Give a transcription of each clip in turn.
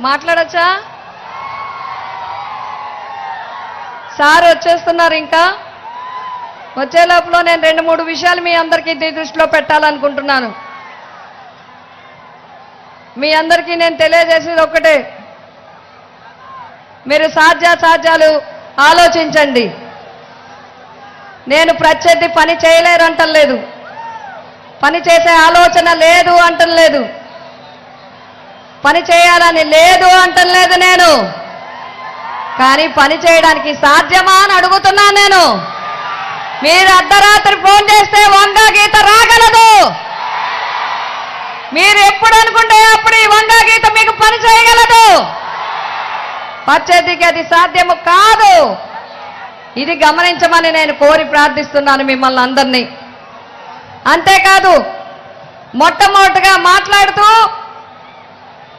మాట్లాడచ్చా? Sir వచ్చేస్తున్నారు. ఇంకా వచ్చే లోపల నేను 2-3 విషయాలు మీ అందరికీ దృష్టిలో పెట్టాలనుకుంటున్నాను. మీ అందరికీ నేను తెలియజేసేది ఒక్కటే, మీరు సాధ్యాలు ఆలోచించండి. నేను ప్రత్యర్థి పని చేయలేరు అంటలేదు, పని చేసే ఆలోచన లేదు అంటలేదు, పని చేయాలని లేదు అంటలేదు నేను. కానీ పని చేయడానికి సాధ్యమా అని అడుగుతున్నాను నేను. మీరు అర్ధరాత్రి ఫోన్ చేస్తే వంగా గీత రాగలదు. మీరు ఎప్పుడు అనుకుంటే అప్పుడు ఈ వంగా గీత మీకు పని చేయగలదు. ప్రత్యర్థికి అది సాధ్యము కాదు. ఇది గమనించమని నేను కోరి ప్రార్థిస్తున్నాను మిమ్మల్ని అందరినీ. అంతేకాదు, మొట్టమొదటిగా మాట్లాడుతూ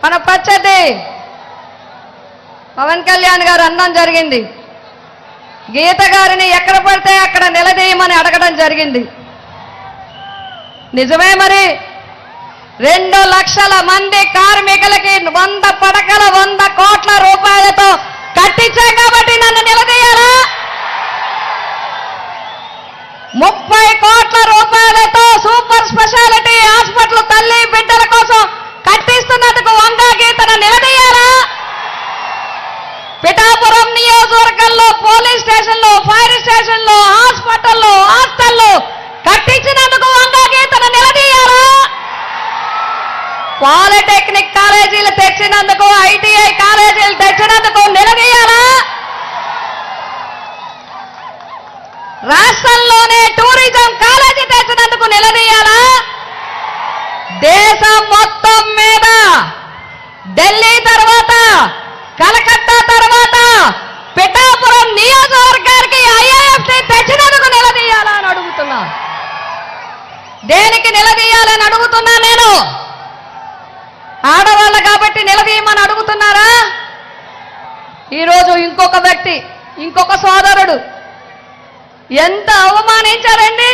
మన ప్రత్యర్థి పవన్ కళ్యాణ్ గారు అనడం జరిగింది, గీత గారిని ఎక్కడ పడితే అక్కడ నిలదీయమని అడగడం జరిగింది. నిజమే మరి. 2 లక్షల మంది కార్మికులకి 100 పడకల 100 కోట్ల రూపాయలతో కట్టించాం కాబట్టి నన్ను నిలదీయాలా? 30 కోట్ల రూపాయలతో సూపర్ స్పెషాలిటీ హాస్పిటల్ తల్లి బిడ్డల కోసం కట్టిస్తున్నందుకు వంగా గీతను నిలదీయాలా? పిఠాపురం నియోజకవర్గంలో పోలీస్ స్టేషన్లో, ఫైర్ స్టేషన్లో, హాస్పిటల్లో, హాస్టల్లో కట్టించినందుకు వంగా గీతను నిలదీయాలా? పాలిటెక్నిక్ కాలేజీలు తెచ్చినందుకు, ఐటీఐ కాలేజీలు తెచ్చినందుకు నిలదీయాలా? రాష్ట్రంలోనే టూరిజం కాలేజీ తెచ్చినందుకు నిలదీయాలా? దేశం మొత్తం మీద ఢిల్లీ తర్వాత, కలకత్తా తర్వాత పిఠాపురం నియోజకవర్గానికి ఐఏఎఫ్ని తెచ్చినందుకు నిలదీయాలా అని అడుగుతున్నా. దేనికి నిలదీయాలని అడుగుతున్నా నేను. ఆడవాళ్ళు కాబట్టి నిలదీయమని అడుగుతున్నారా? ఈరోజు ఇంకొక వ్యక్తి, ఇంకొక సోదరుడు ఎంత అవమానించారండి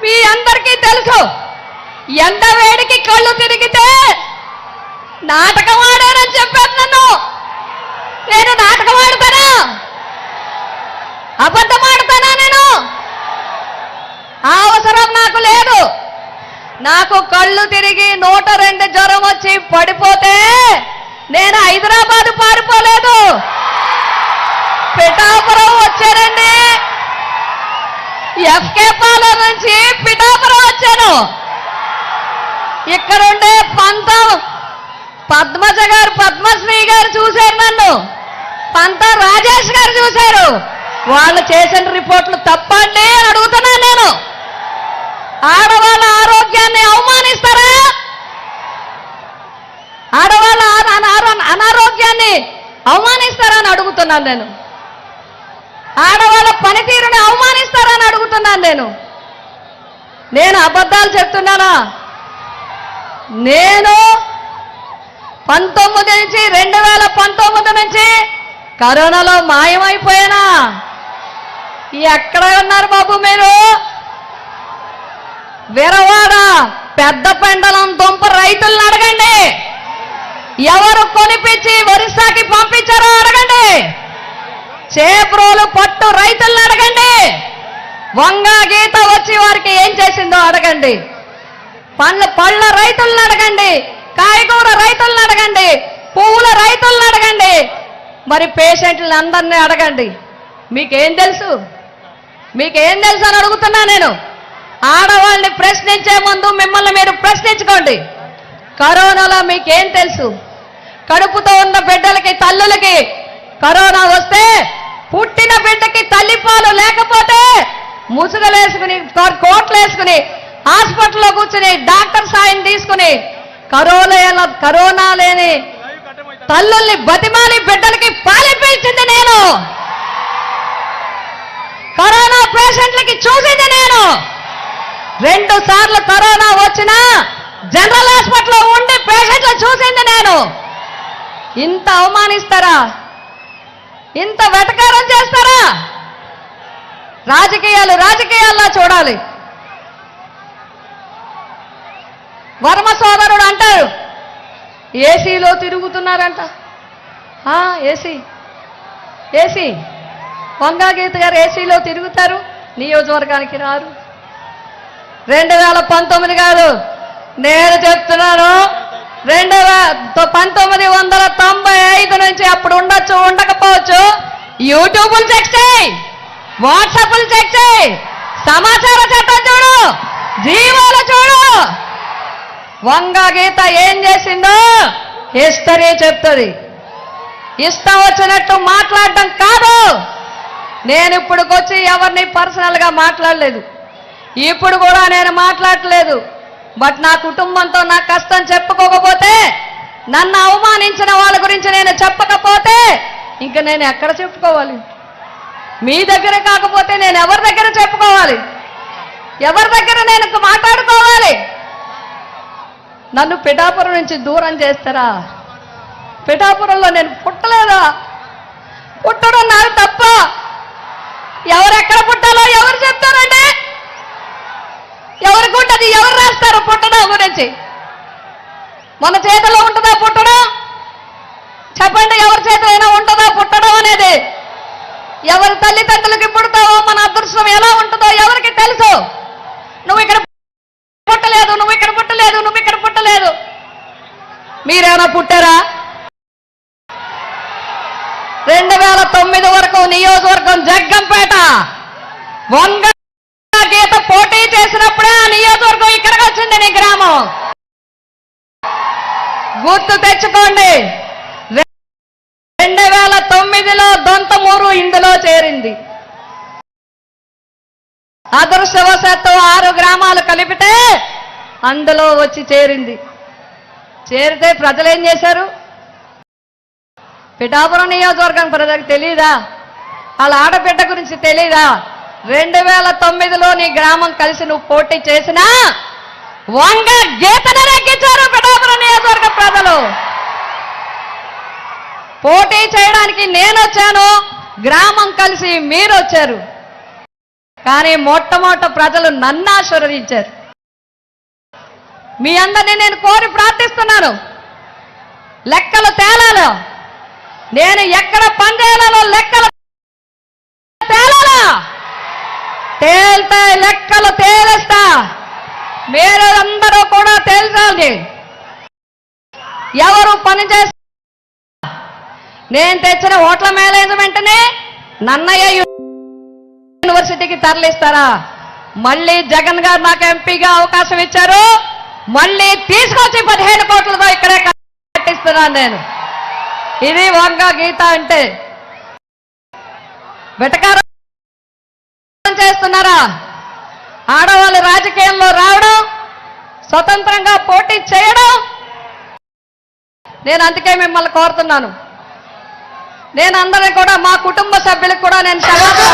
మీ అందరికీ తెలుసు. ఎంత వేడికి కళ్ళు తిరిగితే నాటకం ఆడానని చెప్పాను నన్ను. నేను నాటకం ఆడతానా? అబద్ధం ఆడతానా నేను? ఆ అవసరం నాకు లేదు. నాకు కళ్ళు తిరిగి 102 జ్వరం వచ్చి పడిపోతే నేను హైదరాబాద్ పారిపోలేదు, పిఠాపురం వచ్చానండి. ఎఫ్కే పాలెం నుంచి పిఠాపురం వచ్చాను. ఇక్కడుండే పద్మజ గారు, పద్మశ్రీ గారు చూశారు నన్ను, పంత రాజేష్ గారు చూశారు. వాళ్ళు చేసిన రిపోర్ట్లు తప్పండి అని అడుగుతున్నాను నేను. ఆడవాళ్ళ ఆరోగ్యాన్ని అవమానిస్తారా? ఆడవాళ్ళ అనారోగ్యాన్ని అవమానిస్తారని అడుగుతున్నాను నేను. ఆడవాళ్ళ పనితీరుని అవమానిస్తారని అడుగుతున్నాను నేను. నేను అబద్ధాలు చెప్తున్నానా? నేను 2019 నుంచి కరోనాలో మాయమైపోయానా? ఎక్కడ ఉన్నారు బాబు మీరు? విరవాడ పెద్ద పెండలం దుంప రైతులను అడగండి. ఎవరు కొనిపించి ఒరిస్సాకి పంపించారో అడగండి. చేబ్రోలు పట్టు రైతులను అడగండి. వంగా గీత వచ్చి వారికి ఏం చేసిందో అడగండి. పళ్ళ రైతులను అడగండి. కాయగూర రైతులను అడగండి. పువ్వుల రైతులను అడగండి. మరి పేషెంట్లను అందరినీ అడగండి. మీకేం తెలుసు? మీకేం తెలుసు అని అడుగుతున్నా నేను. ఆడవాళ్ళని ప్రశ్నించే ముందు మిమ్మల్ని మీరు ప్రశ్నించుకోండి. కరోనాలో మీకేం తెలుసు? కడుపుతో ఉన్న బిడ్డలకి, తల్లులకి కరోనా వస్తే పుట్టిన బిడ్డకి తల్లిపాలు లేకపోతే ముసుగులేసుకుని, కోట్లేసుకుని హాస్పిటల్లో కూర్చుని డాక్టర్ సాయం తీసుకుని కరోనా లేని తల్లుల్ని బతిమాలి బిడ్డలకి పాలు పీల్చింది నేను. కరోనా పేషెంట్లకి చూసింది నేను. 2 సార్లు కరోనా వచ్చినా జనరల్ హాస్పిటల్లో ఉండి పేషెంట్లు చూసింది నేను. ఇంత అవమానిస్తారా? ఇంత వెటకారం చేస్తారా? రాజకీయాల్లో చూడాలి. వర్మ సోదరుడు అంటారు, ఏసీలో తిరుగుతున్నారంట. ఏసీ ఏసీ వంగా గీత గారు ఏసీలో తిరుగుతారు, నియోజకవర్గానికి రారు. 2019 కాదు, నేను చెప్తున్నాను 1995 నుంచి అప్పుడు ఉండొచ్చు ఉండకపోవచ్చు. యూట్యూబ్లు చెక్ చేయి, వాట్సాప్లు చెక్ చేయి, సమాచార చట్టం చూడు, జీవోలు చూడు. వంగా గీత ఏం చేసిందో హిస్టరీ చెప్తుంది. ఇష్టం వచ్చినట్టు మాట్లాడడం కాదు. నేను ఇప్పుడుకొచ్చి ఎవరిని పర్సనల్గా మాట్లాడలేదు, ఇప్పుడు కూడా నేను మాట్లాడలేదు. బట్ నా కుటుంబంతో నా కష్టం చెప్పుకోకపోతే, నన్ను అవమానించిన వాళ్ళ గురించి నేను చెప్పకపోతే ఇంక నేను ఎక్కడ చెప్పుకోవాలి? మీ దగ్గర కాకపోతే నేను ఎవరి దగ్గర చెప్పుకోవాలి? ఎవరి దగ్గర నేను మాట్లాడుకోవాలి? నన్ను పిఠాపురం నుంచి దూరం చేస్తారా? పిఠాపురంలో నేను పుట్టలేదా? పుట్టడం నాకు తప్ప. ఎవరెక్కడ పుట్టాలో ఎవరు చెప్తారండి? ఎవరికి ఉంటుంది? ఎవరు రాస్తారు పుట్టడం గురించి? మన చేతిలో ఉంటుందా పుట్టడం? చెప్పండి, ఎవరి చేతిలో అయినా ఉంటుందా పుట్టడం అనేది? ఎవరి తల్లిదండ్రులకి పుడతావో మన అదృష్టం ఎలా ఉంటుందో ఎవరికి తెలుసు? నువ్వు ఇక్కడ పుట్టలేదు, నువ్వు ఇక్కడ పుట్టలేదు, నువ్వు ఇక్కడ పుట్టలేదు. మీరేమైనా పుట్టారా? 2009 వరకు నియోజకవర్గం జగ్గంపేట. వంగా గీత పోటీ చేసినప్పుడే ఆ నియోజకవర్గం ఇక్కడికి వచ్చింది. నీ గ్రామం గుర్తు తెచ్చుకోండి. 2009లో దొంతమూరు ఇందులో చేరింది. అదృష్టవశాత్తు 6 గ్రామాలు కలిపితే అందులో వచ్చి చేరింది. చేరితే ప్రజలు ఏం చేశారు? పిఠాపురం నియోజకవర్గం ప్రజలకు తెలీదా? వాళ్ళ ఆడబిడ్డ గురించి తెలీదా? 2009లో నీ గ్రామం కలిసి నువ్వు పోటీ చేసినా వంగ గీతను నెగ్గించారు పిఠాపురం నియోజకవర్గ ప్రజలు. పోటీ చేయడానికి నేను వచ్చాను, గ్రామం కలిసి మీరు వచ్చారు. కానీ మొట్టమొదట ప్రజలు నన్ను ఆశీర్వదించారు. మీ అందరినీ నేను కోరి ప్రార్థిస్తున్నాను, లెక్కలు తేలాలో. నేను ఎక్కడ పనిచేయాలో లెక్కలు తేలాలా? తేల్తే లెక్కలు తేలేస్తా. మీరు అందరూ కూడా తేల్చాలి ఎవరు పని చేస్తా. నేను తెచ్చిన ఓట్ల మేనేజ్మెంట్ని నన్నయ్య యూనివర్సిటీకి తరలిస్తారా? మళ్ళీ జగన్ గారు నాకు ఎంపీగా అవకాశం ఇచ్చారు, మళ్ళీ తీసుకొచ్చి 15 కోట్లతో ఇక్కడే కట్టిస్తున్నాను నేను. ఇది వంగా గీత అంటే. వెటకారం చేస్తున్నారా? ఆడవాళ్ళు రాజకీయంలో రావడం, స్వతంత్రంగా పోటీ చేయడం. నేను అందుకే మిమ్మల్ని కోరుతున్నాను. నేను అందరినీ కూడా, మా కుటుంబ సభ్యులకు కూడా నేను సలహా